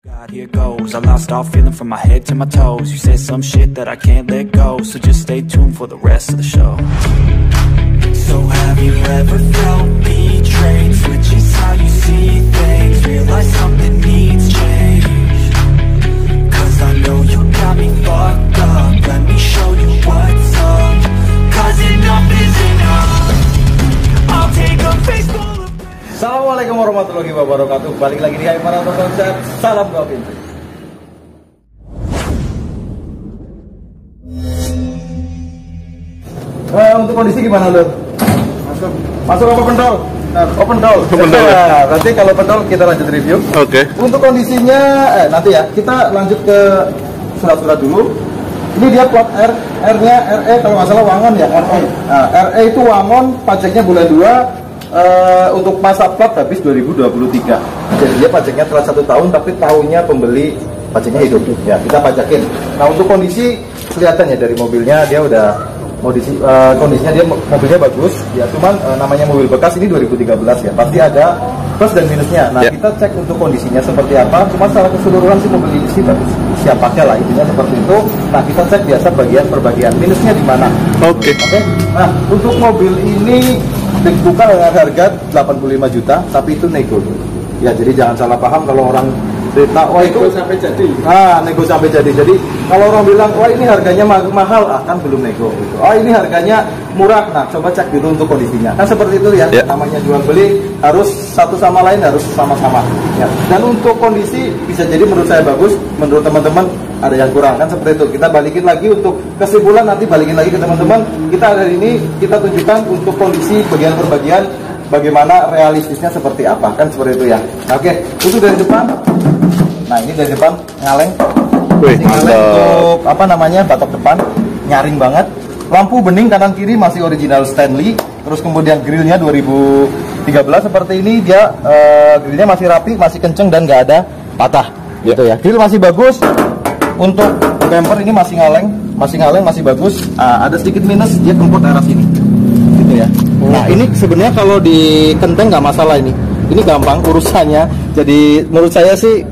God, here goes. I lost all feeling from my head to my toes. You said some shit that I can't let go, so just stay tuned for the rest of the show. So have you ever felt betrayed? Switches how you see things. Realize something needs change. Cause I know you got me fucked up. Let me show you what's up. Cause enough is enough. I'll take a face full of... Assalamualaikum warahmatullahi wabarakatuh. Balik lagi di Marathon Konsep. Salam doa pintu. Untuk kondisi gimana lu? Masuk apa pentol? Open doll. Ya, berarti kalau pentol kita lanjut review. Oke. Untuk kondisinya nanti ya, kita lanjut ke surat-surat dulu. Ini dia plat R-nya RE kalau nggak salah Wangon ya, RE. Nah, RE itu Wangon, pajaknya bulan 2. Untuk masa plat habis 2023. Jadi dia pajaknya telah 1 tahun, tapi tahunnya pembeli pajaknya hidup. Ya, kita pajakin. Nah, untuk kondisi kelihatan ya dari mobilnya dia udah kondisinya dia mobilnya bagus. Ya, cuman namanya mobil bekas ini 2013 ya. Pasti ada plus dan minusnya. Nah, kita cek untuk kondisinya seperti apa. Cuma secara keseluruhan sih mobil ini sih bagus. Siap pakai lah, intinya seperti itu. Nah, kita cek biasa bagian per bagian. Minusnya di mana? Oke. Nah, untuk mobil ini dibuka dengan harga 85 juta, tapi itu nego. Ya, jadi jangan salah paham kalau orang cerita, wah itu sampai jadi. Nego sampai jadi. Jadi kalau orang bilang, wah ini harganya mahal, kan belum nego. Gitu. Oh ini harganya murah. Nah, coba cek dulu untuk kondisinya. Kan seperti itu ya. Namanya jual beli harus satu sama lain harus sama-sama. Ya. Dan untuk kondisi bisa jadi menurut saya bagus, menurut teman-teman ada yang kurang, kan seperti itu. Kita balikin lagi untuk kesimpulan, nanti balikin lagi ke teman-teman. Kita hari ini kita tunjukkan untuk kondisi bagian per bagian, bagaimana realistisnya seperti apa, kan seperti itu ya. Oke, itu dari depan. Nah, ini dari depan ngaleng. Wih, ngaleng untuk apa namanya, batok depan nyaring banget. Lampu bening kanan kiri masih original Stanley. Terus kemudian grillnya 2013 seperti ini, dia grillnya masih rapi, masih kenceng dan nggak ada patah. Gitu ya. Grill masih bagus. Untuk bumper ini masih ngaleng, masih bagus. Ada sedikit minus, dia kempot arah sini, gitu ya. Nah, ini sebenarnya kalau di kenteng nggak masalah ini. Ini gampang urusannya. Jadi menurut saya sih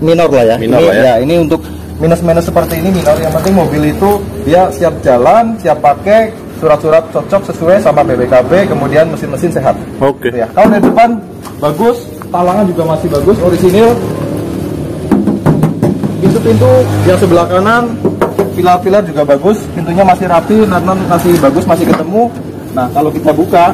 minor lah ya. Ini untuk minus-minus seperti ini minor. Yang penting mobil itu dia siap jalan, siap pakai, surat-surat cocok sesuai sama BPKB, kemudian mesin-mesin sehat. Oke. Gitu ya. Kalau dari depan bagus, talangan juga masih bagus, orisinil. Pintu yang sebelah kanan, pilar-pilar juga bagus, pintunya masih rapi, nan masih bagus, masih ketemu. Nah, kalau kita buka,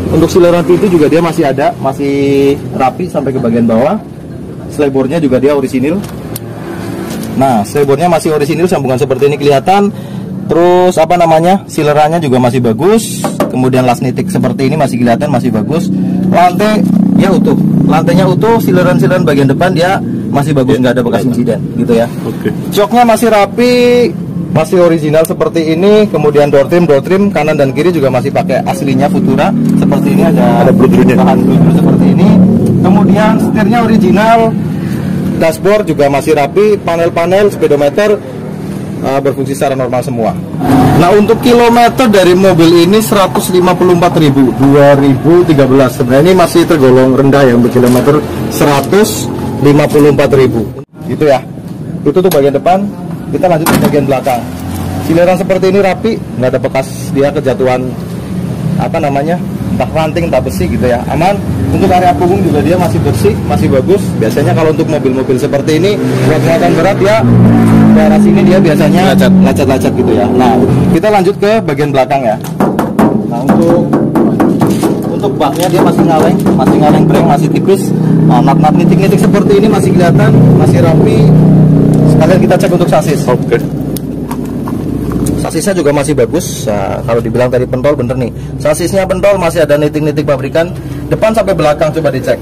untuk sileran pintu juga dia masih ada, masih rapi sampai ke bagian bawah. Slideboardnya juga dia orisinil. Nah, slideboardnya masih orisinil, sambungan seperti ini kelihatan. Terus apa namanya, silerannya juga masih bagus. Kemudian las nitik seperti ini masih kelihatan, masih bagus. Lantai ya utuh, lantainya utuh, sileran-sileran bagian depan dia masih bagus, nggak ada bekas insiden, gitu ya. Oke. Joknya masih rapi, masih original seperti ini. Kemudian door trim kanan dan kiri juga masih pakai aslinya Futura. Seperti ini ada bludrunya, bahan bludru seperti ini. Kemudian setirnya original, dashboard juga masih rapi, panel-panel speedometer berfungsi secara normal semua. Nah, untuk kilometer dari mobil ini 154.000 2013. Sebenarnya ini masih tergolong rendah ya untuk kilometer 154.000. Gitu ya. Itu tuh bagian depan. Kita lanjut ke bagian belakang. Sileran seperti ini rapi, nggak ada bekas dia kejatuhan apa namanya, entah ranting entah besi gitu ya. Aman. Untuk area punggung juga dia masih bersih, masih bagus. Biasanya kalau untuk mobil-mobil seperti ini buat muatan berat ya, daerah sini dia biasanya lacet-lacet gitu ya. Nah, kita lanjut ke bagian belakang ya. Nah, untuk baknya dia masih ngaleng breng masih tipis. Nah, nat-nat nitik-nitik seperti ini masih kelihatan, masih rapi. Sekalian kita cek untuk sasis. Oke. Sasisnya juga masih bagus. Nah, kalau dibilang tadi pentol bener nih. Sasisnya pentol, masih ada nitik-nitik pabrikan. Depan sampai belakang coba dicek.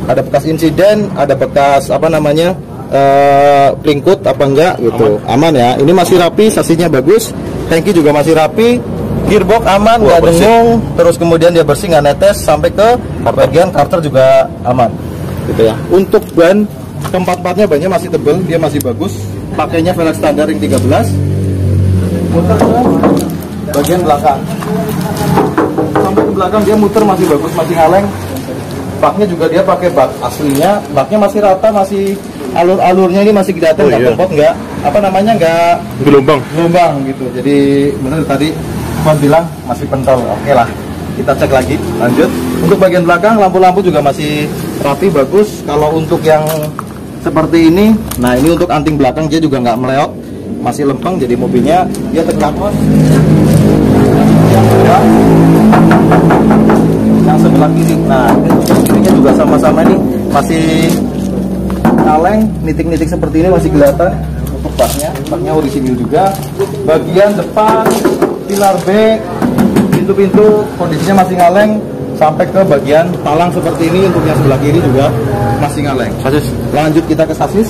Ada bekas insiden, ada bekas apa namanya, plingkut apa enggak gitu. Aman ya. Ini masih rapi, sasisnya bagus. Tangki juga masih rapi. Gearbox aman, nggak dengung. Terus kemudian dia bersih, nggak netes. Sampai ke bagian karter juga aman, gitu ya. Untuk ban, keempat-empatnya bannya masih tebel, dia masih bagus. Pakainya velg standar ring 13. Muter ke bagian belakang. Sampai ke belakang dia muter masih bagus, masih ngaleng. baknya juga dia pakai bak aslinya, baknya masih rata, masih alur-alurnya ini masih kelihatan, nggak kempot, nggak apa namanya, nggak gelombang gitu. Jadi bener tadi Mas bilang masih pentol. Oke lah, kita cek lagi, lanjut. Untuk bagian belakang lampu-lampu juga masih rapi, bagus. Kalau untuk yang seperti ini, nah ini untuk anting belakang dia juga nggak meleot, masih lempeng, jadi mobilnya dia tegak Mas. Yang sebelah kiri, nah kirinya juga sama-sama nih masih kaleng, nitik-nitik seperti ini masih kelihatan. Untuk baknya orisinil juga. Bagian depan pilar B, pintu-pintu kondisinya masih kaleng, sampai ke bagian talang seperti ini. Untuk yang sebelah kiri juga masih kaleng. Lanjut kita ke sasis.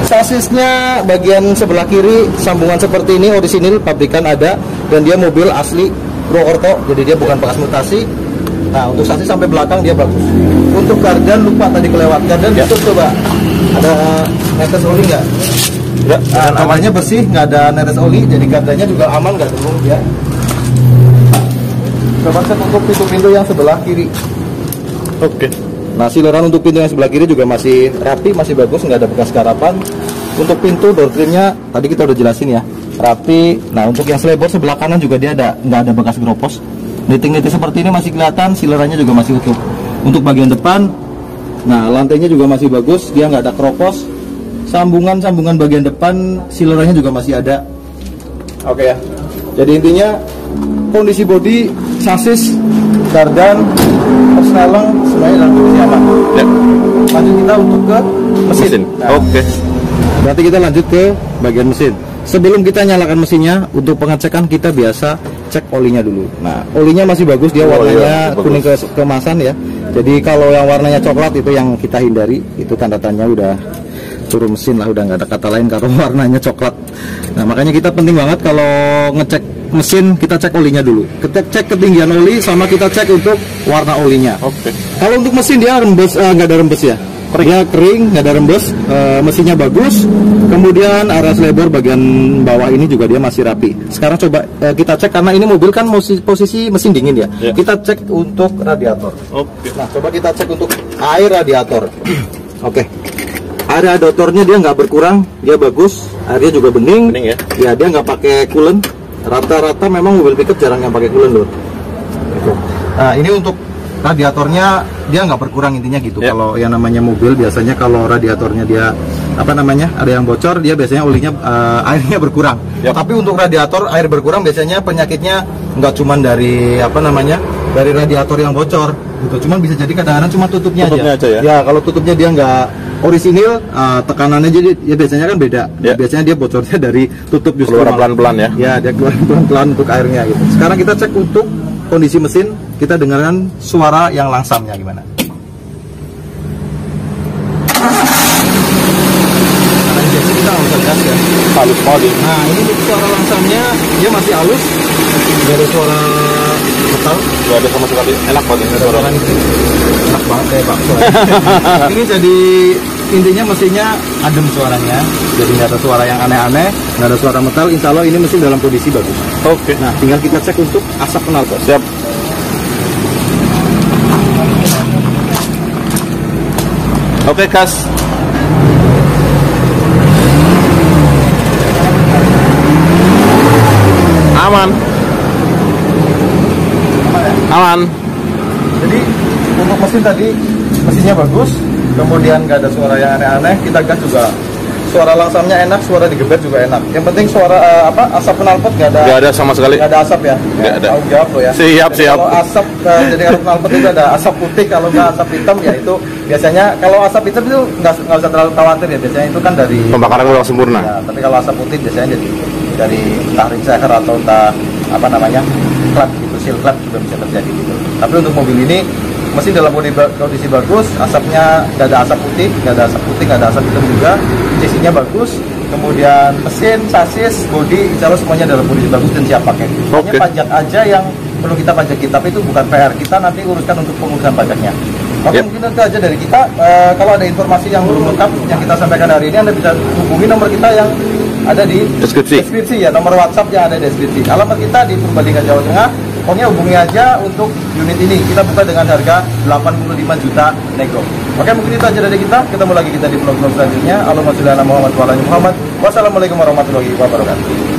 Sasisnya bagian sebelah kiri sambungan seperti ini orisinil, pabrikan ada, dan dia mobil asli Purwokerto, jadi dia bukan bekas mutasi. Nah untuk sasis sampai belakang dia bagus. Untuk gardan lupa tadi kelewat, gardan ditutup coba. Ada netes oli nggak? Ya, gardannya bersih, nggak ada netes oli, jadi gardannya juga aman, nggak dulu ya. Coba cek untuk pintu-pintu yang sebelah kiri. Oke. Nah sileran untuk pintu yang sebelah kiri juga masih rapi, masih bagus, nggak ada bekas garapan. Untuk pintu door trimnya tadi kita udah jelasin ya, rapi. Nah untuk yang selebor sebelah kanan juga dia nggak ada bekas gropos. Niting-niting seperti ini masih kelihatan, silerannya juga masih utuh. Untuk bagian depan, nah lantainya juga masih bagus, dia nggak ada kropos. Sambungan bagian depan silerannya juga masih ada. Oke ya. Jadi intinya kondisi bodi, sasis, gardan, persneleng semuanya dalam kondisi aman. Ya. Lanjut kita untuk ke mesin. Nah, oke. Berarti kita lanjut ke bagian mesin. Sebelum kita nyalakan mesinnya, untuk pengecekan kita biasa cek olinya dulu. Nah, olinya masih bagus, dia warnanya kuning keemasan ya. Jadi kalau yang warnanya coklat itu yang kita hindari, itu tanda-tandanya udah turun mesin lah, udah nggak ada kata lain kalau warnanya coklat. Nah, makanya kita penting banget kalau ngecek mesin, kita cek olinya dulu. Kita cek ketinggian oli, sama kita cek untuk warna olinya. Oke. Kalau untuk mesin dia rembes, nggak ada rembes ya. Dia kering, nggak ada rembes, mesinnya bagus. Kemudian area selebor bagian bawah ini juga dia masih rapi. Sekarang coba kita cek, karena ini mobil kan posisi mesin dingin ya. Kita cek untuk radiator. Oke. Nah coba kita cek untuk air radiator. Oke. Air radiatornya dia nggak berkurang, dia bagus. Airnya juga bening. Ya. Ya dia nggak pakai coolant. Rata-rata memang mobil pickup jarang yang pakai coolant loh. Nah ini untuk radiatornya dia nggak berkurang, intinya gitu. Kalau yang namanya mobil biasanya kalau radiatornya dia apa namanya ada yang bocor, dia biasanya olinya airnya berkurang. Tapi untuk radiator air berkurang biasanya penyakitnya nggak cuma dari apa namanya dari radiator yang bocor gitu, cuman bisa jadi kadang-kadang cuma tutupnya aja ya. Kalau tutupnya dia nggak orisinil, tekanannya jadi ya biasanya kan beda. Biasanya dia bocornya dari tutup justru keluar pelan-pelan ya. Dia keluar pelan-pelan untuk airnya gitu. Sekarang kita cek untuk kondisi mesin, kita dengarkan suara yang langsamnya gimana. Karena injeksi kita nggak usah gas ya, halus sekali. Nah ini suara langsamnya dia masih halus, nggak ada suara metal, nggak ada sama sekali, enak banget suara. Enak banget kayak bakso. Ini jadi intinya mesinnya adem suaranya, jadi nggak ada suara yang aneh-aneh, nggak ada suara metal. Insya Allah ini mesin dalam kondisi bagus. Oke. Nah tinggal kita cek untuk asap knalpot. Siap. Oke, gas. Aman. Aman. Jadi untuk mesin tadi mesinnya bagus, kemudian nggak ada suara yang aneh-aneh. Kita gas juga suara langsamnya enak, suara digeber juga enak. Yang penting suara asap knalpot nggak ada sama sekali. Nggak ada asap ya. Nggak ada. Tahu jawab loh ya. Siap. Kalau asap jadi kalau knalpot itu ada asap putih, kalau nggak asap hitam ya itu biasanya. Kalau asap hitam itu nggak usah terlalu khawatir ya, biasanya itu kan dari pembakaran ulang sempurna. Ya, tapi kalau asap putih biasanya jadi dari entah ring seher atau entah apa namanya klep gitu, seal klep juga bisa terjadi gitu. Tapi untuk mobil ini mesin dalam kondisi bagus, asapnya nggak ada asap putih, nggak ada asap hitam juga, cc-nya bagus, kemudian mesin, sasis, bodi, insya Allah semuanya dalam kondisi bagus dan siap pakai. Hanya pajak aja yang perlu kita pajaki, tapi itu bukan PR kita, nanti uruskan untuk pengurusan pajaknya. Oke, mungkin itu aja dari kita. Kalau ada informasi yang belum lengkap yang kita sampaikan hari ini, Anda bisa hubungi nomor kita yang ada di deskripsi ya, nomor WhatsApp yang ada di deskripsi. Alamat kita di Purbalingga, Jawa Tengah. Pokoknya hubungi aja untuk unit ini. Kita buka dengan harga 85 juta nego. Oke, mungkin itu aja dari kita. Ketemu lagi kita di vlog-vlog selanjutnya. Allahumma sholli ala Muhammad wa ala ali Muhammad. Wassalamualaikum warahmatullahi wabarakatuh.